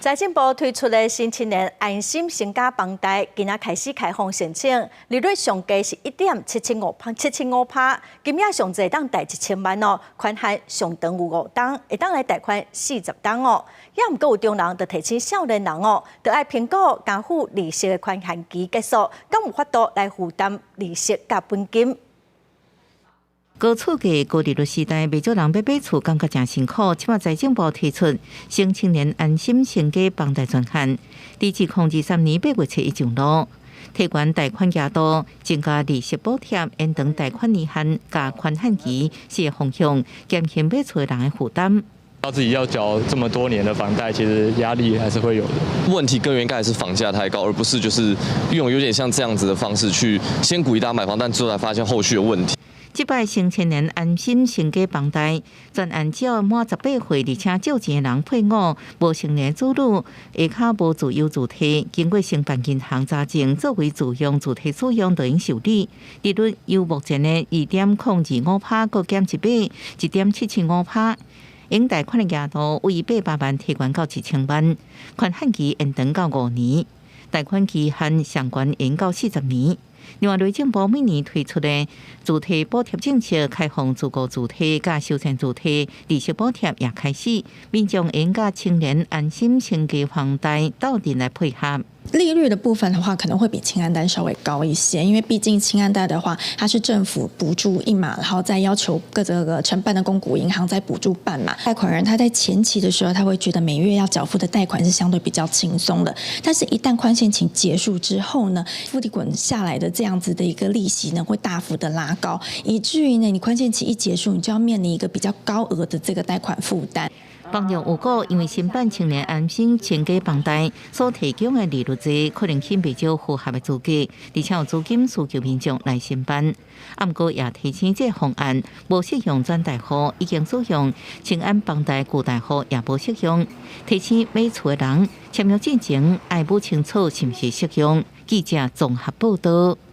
财政部推出的新青年安心成家房贷，今仔开始开放申请，利率上低是1.775%，金额上侪当贷1000万哦，款项上长有5档，会当来贷款40档哦。也毋过有中人就提醒少年人哦，就爱评估加付利息的款项期结束，敢有法度来负担利息甲本金。 高厝价、高利率时代，未少人要买厝，感觉真辛苦。即马财政部提出新青年安心成家房贷专项，自2023年8月7日上路，提悬贷款额度，增加利息补贴，延长贷款年限，加宽限期，是方向，减轻买厝的人的负担。 自己要缴这么多年的房贷，其实压力还是会有的。问题根源应该还是房价太高，而不是就是用有点像这样子的方式去先鼓励大家买房，但之后才发现后续的问题。 即摆新青年安心成家房贷专案只要满18岁，而且借钱的人配偶无成年子女，下骹无自有主体，经过承办银行查证作为自用主体使用，就应受理。利率由目前的2.025%，搁减1倍，1.775%。 应贷款的额度为800万提悬到1000万，款限期延长到5年，贷款期限上悬延到40年。另外，内政部每年推出的主体补贴政策，开放自购主体甲修缮主体利息补贴也开始，民众应甲青年安心成家房贷斗阵来配合。 利率的部分的话，可能会比青安贷稍微高一些，因为毕竟青安贷的话，它是政府补助1码，然后再要求各个承办的公股银行再补助半码。贷款人他在前期的时候，他会觉得每月要缴付的贷款是相对比较轻松的，但是一旦宽限期结束之后呢，复利滚下来的这样子的一个利息呢，会大幅的拉高，以至于呢，你宽限期一结束，你就要面临一个比较高额的这个贷款负担。 房仲有估，因为新版青年安心成家房贷所提供的利率低，可能欠不少符合的资格，而且有资金需求民众来申办。不过也提醒，这方案无适用转贷户，已经使用青安房贷旧贷户也无适用。提醒买厝的人签约之前，爱补清楚是不是适用。记者综合报道。